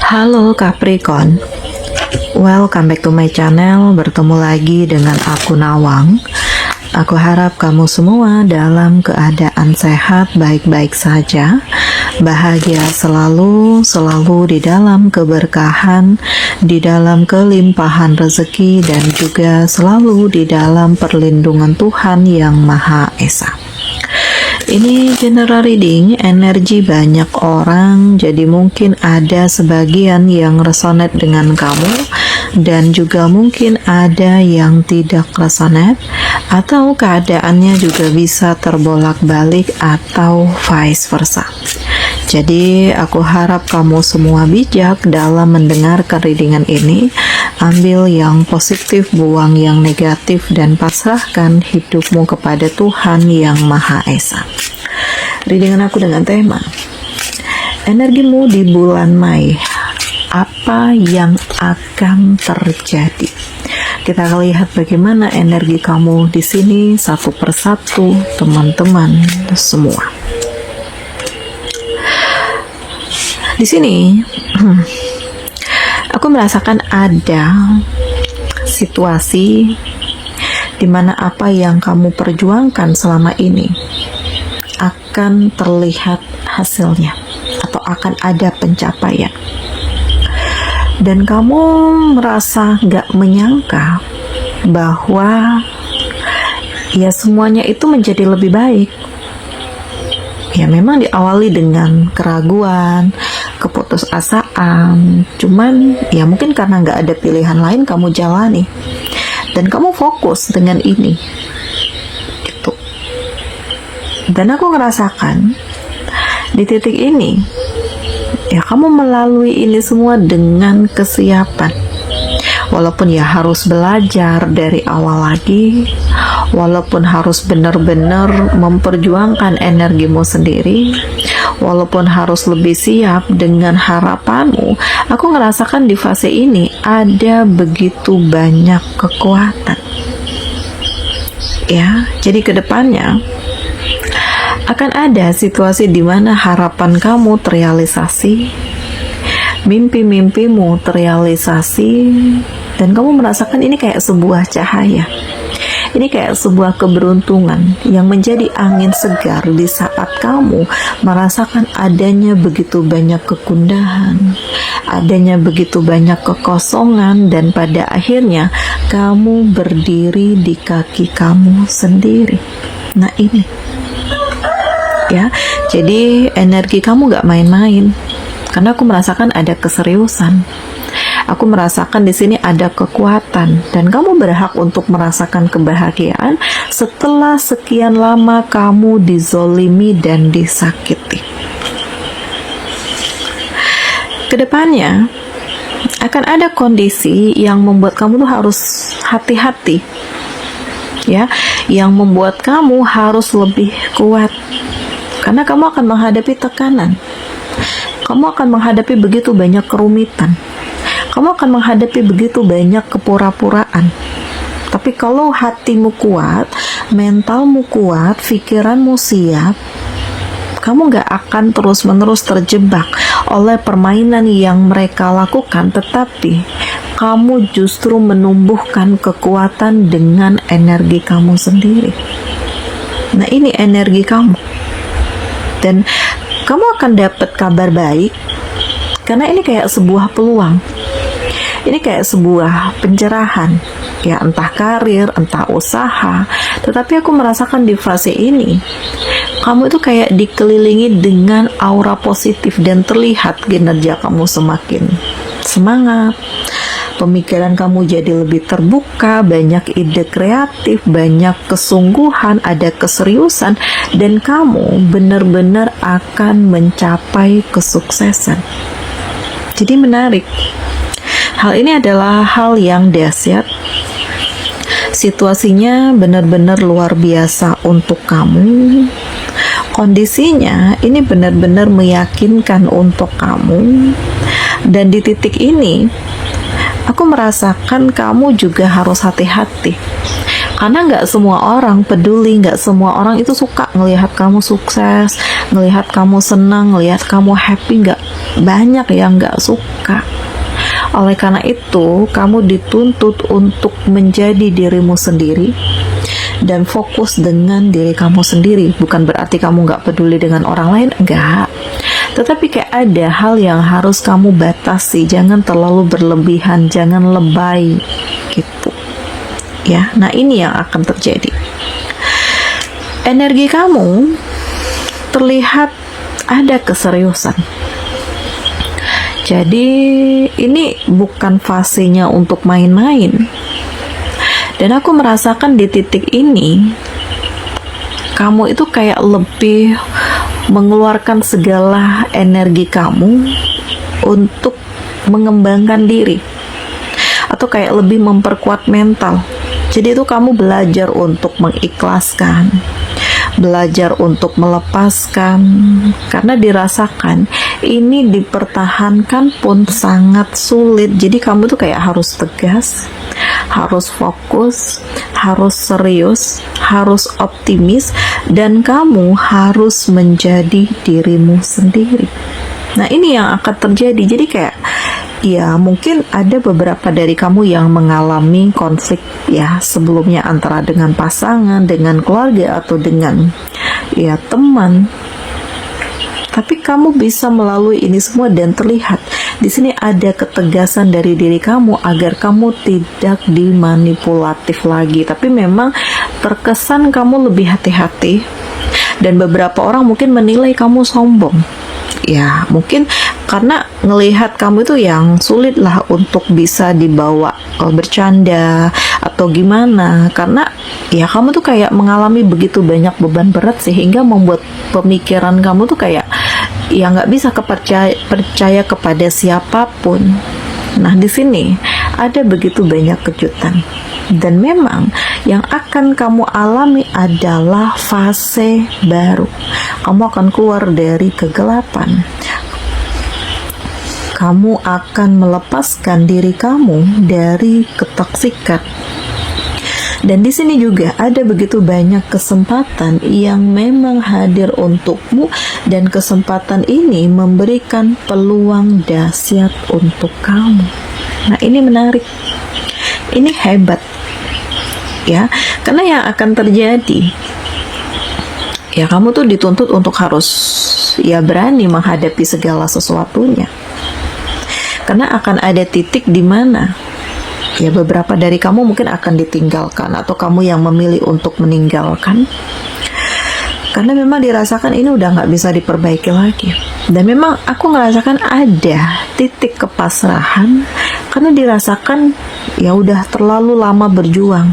Halo Capricorn, welcome back to my channel. Bertemu lagi dengan aku Nawang. Aku harap kamu semua dalam keadaan sehat, baik-baik saja, bahagia selalu di dalam keberkahan, di dalam kelimpahan rezeki, dan juga selalu di dalam perlindungan Tuhan Yang Maha Esa. Ini general reading, energi banyak orang, jadi mungkin ada sebagian yang resonate dengan kamu, dan juga mungkin ada yang tidak resonate, atau keadaannya juga bisa terbolak-balik atau vice versa. Jadi aku harap kamu semua bijak dalam mendengarkan readingan ini. Ambil yang positif, buang yang negatif, dan pasrahkan hidupmu kepada Tuhan Yang Maha Esa. Readingan aku dengan tema energimu di bulan Mei, apa yang akan terjadi? Kita akan lihat bagaimana energi kamu di sini satu persatu, teman-teman semua. Di sini aku merasakan ada situasi di mana apa yang kamu perjuangkan selama ini akan terlihat hasilnya atau akan ada pencapaian, dan kamu merasa gak menyangka bahwa ya semuanya itu menjadi lebih baik. Ya memang diawali dengan keraguan, keputusasaan, cuman ya mungkin karena gak ada pilihan lain kamu jalani, dan kamu fokus dengan ini gitu. Dan aku ngerasakan di titik ini ya kamu melalui ini semua dengan kesiapan, walaupun ya harus belajar dari awal lagi, walaupun harus benar-benar memperjuangkan energimu sendiri, walaupun harus lebih siap dengan harapanmu. Aku ngerasakan di fase ini ada begitu banyak kekuatan ya. Jadi kedepannya akan ada situasi di mana harapan kamu terrealisasi, mimpi-mimpimu terrealisasi, dan kamu merasakan ini kayak sebuah cahaya. Ini kayak sebuah keberuntungan yang menjadi angin segar di saat kamu merasakan adanya begitu banyak kegundahan, adanya begitu banyak kekosongan, dan pada akhirnya kamu berdiri di kaki kamu sendiri. Nah ini ya, jadi energi kamu gak main-main, karena aku merasakan ada keseriusan. Aku merasakan di sini ada kekuatan, dan kamu berhak untuk merasakan kebahagiaan setelah sekian lama kamu dizolimi dan disakiti. Kedepannya akan ada kondisi yang membuat kamu tuh harus hati-hati ya, yang membuat kamu harus lebih kuat, karena kamu akan menghadapi tekanan, kamu akan menghadapi begitu banyak kerumitan, kamu akan menghadapi begitu banyak kepura-puraan. Tapi kalau hatimu kuat, mentalmu kuat, pikiranmu siap, kamu gak akan terus-menerus terjebak oleh permainan yang mereka lakukan, tetapi kamu justru menumbuhkan kekuatan dengan energi kamu sendiri. Nah ini energi kamu, dan kamu akan dapat kabar baik, karena ini kayak sebuah peluang, ini kayak sebuah pencerahan ya, entah karir, entah usaha. Tetapi aku merasakan di fase ini kamu itu kayak dikelilingi dengan aura positif, dan terlihat kinerja kamu semakin semangat, pemikiran kamu jadi lebih terbuka, banyak ide kreatif, banyak kesungguhan, ada keseriusan, dan kamu benar-benar akan mencapai kesuksesan. Jadi menarik, hal ini adalah hal yang dahsyat. Situasinya benar-benar luar biasa untuk kamu. Kondisinya ini benar-benar meyakinkan untuk kamu. Dan di titik ini aku merasakan kamu juga harus hati-hati, Karena nggak semua orang peduli, nggak semua orang itu suka ngelihat kamu sukses, ngelihat kamu senang, ngelihat kamu happy. Nggak banyak yang nggak suka. Oleh karena itu, kamu dituntut untuk menjadi dirimu sendiri dan fokus dengan diri kamu sendiri. Bukan berarti kamu nggak peduli dengan orang lain, enggak. Tetapi kayak ada hal yang harus kamu batasi. Jangan terlalu berlebihan, jangan lebay gitu. Ya, nah ini yang akan terjadi. Energi kamu terlihat ada keseriusan. Jadi ini bukan fasenya untuk main-main. Dan aku merasakan di titik ini kamu itu kayak lebih mengeluarkan segala energi kamu untuk mengembangkan diri, atau kayak lebih memperkuat mental. Jadi itu kamu belajar untuk mengikhlaskan, belajar untuk melepaskan, karena dirasakan ini dipertahankan pun sangat sulit. Jadi kamu tuh kayak harus tegas, harus fokus, harus serius, harus optimis, dan kamu harus menjadi dirimu sendiri. Nah ini yang akan terjadi. Jadi kayak ya mungkin ada beberapa dari kamu yang mengalami konflik ya sebelumnya, antara dengan pasangan, dengan keluarga, atau dengan ya teman. Tapi kamu bisa melalui ini semua dan terlihat di sini ada ketegasan dari diri kamu agar kamu tidak dimanipulatif lagi. Tapi memang terkesan kamu lebih hati-hati, dan beberapa orang mungkin menilai kamu sombong. Ya mungkin karena ngelihat kamu itu yang sulit lah untuk bisa dibawa bercanda atau gimana, karena ya kamu tuh kayak mengalami begitu banyak beban berat sehingga membuat pemikiran kamu tuh kayak ya nggak bisa percaya kepada siapapun. Nah di sini ada begitu banyak kejutan, dan memang yang akan kamu alami adalah fase baru. Kamu akan keluar dari kegelapan. Kamu akan melepaskan diri kamu dari ketoksikan. Dan di sini juga ada begitu banyak kesempatan yang memang hadir untukmu, dan kesempatan ini memberikan peluang dahsyat untuk kamu. Nah, ini menarik. Ini hebat. Ya, karena yang akan terjadi ya kamu tuh dituntut untuk harus ya berani menghadapi segala sesuatunya. Karena akan ada titik di mana ya beberapa dari kamu mungkin akan ditinggalkan, atau kamu yang memilih untuk meninggalkan, karena memang dirasakan ini udah nggak bisa diperbaiki lagi. Dan memang aku ngerasakan ada titik kepasrahan, karena dirasakan ya udah terlalu lama berjuang,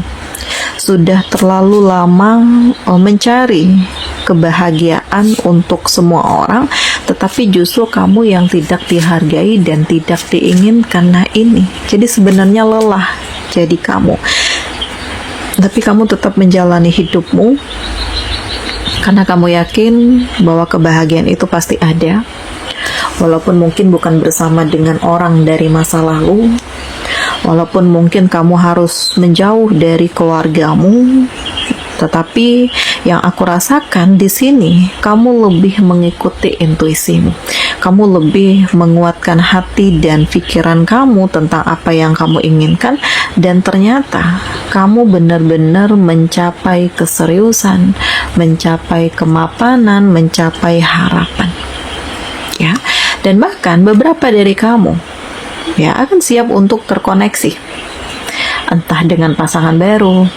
sudah terlalu lama mencari kebahagiaan untuk semua orang, tetapi justru kamu yang tidak dihargai dan tidak diinginkan. Nah ini, jadi sebenarnya lelah jadi kamu, tapi kamu tetap menjalani hidupmu karena kamu yakin bahwa kebahagiaan itu pasti ada, walaupun mungkin bukan bersama dengan orang dari masa lalu, walaupun mungkin kamu harus menjauh dari keluargamu. Tetapi yang aku rasakan di sini, kamu lebih mengikuti intuisimu. Kamu lebih menguatkan hati dan pikiran kamu tentang apa yang kamu inginkan, dan ternyata kamu benar-benar mencapai keseriusan, mencapai kemapanan, mencapai harapan. Ya, dan bahkan beberapa dari kamu ya akan siap untuk terkoneksi, entah dengan pasangan baru,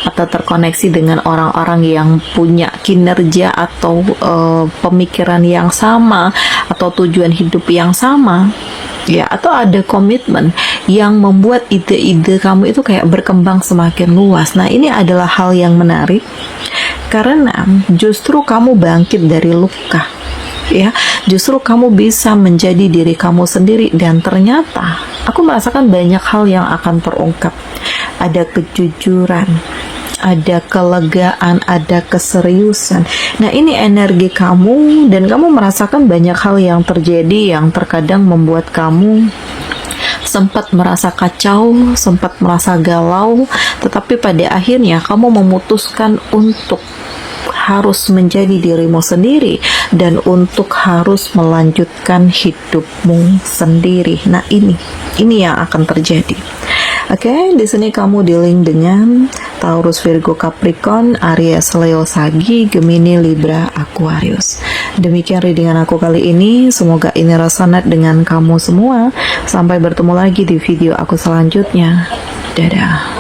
atau terkoneksi dengan orang-orang yang punya kinerja atau pemikiran yang sama, atau tujuan hidup yang sama, ya, atau ada komitmen yang membuat ide-ide kamu itu kayak berkembang semakin luas. Nah ini adalah hal yang menarik, karena justru kamu bangkit dari luka, ya, justru kamu bisa menjadi diri kamu sendiri, dan ternyata aku merasakan banyak hal yang akan terungkap. Ada kejujuran, ada kelegaan, ada keseriusan. Nah ini energi kamu, dan kamu merasakan banyak hal yang terjadi yang terkadang membuat kamu sempat merasa kacau, sempat merasa galau, tetapi pada akhirnya kamu memutuskan untuk harus menjadi dirimu sendiri dan untuk harus melanjutkan hidupmu sendiri. Nah, ini yang akan terjadi. Oke, di sini kamu dealing dengan Taurus, Virgo, Capricorn, Aries, Leo, Sagi, Gemini, Libra, Aquarius. Demikian readingan aku kali ini. Semoga ini resonate dengan kamu semua. Sampai bertemu lagi di video aku selanjutnya. Dadah.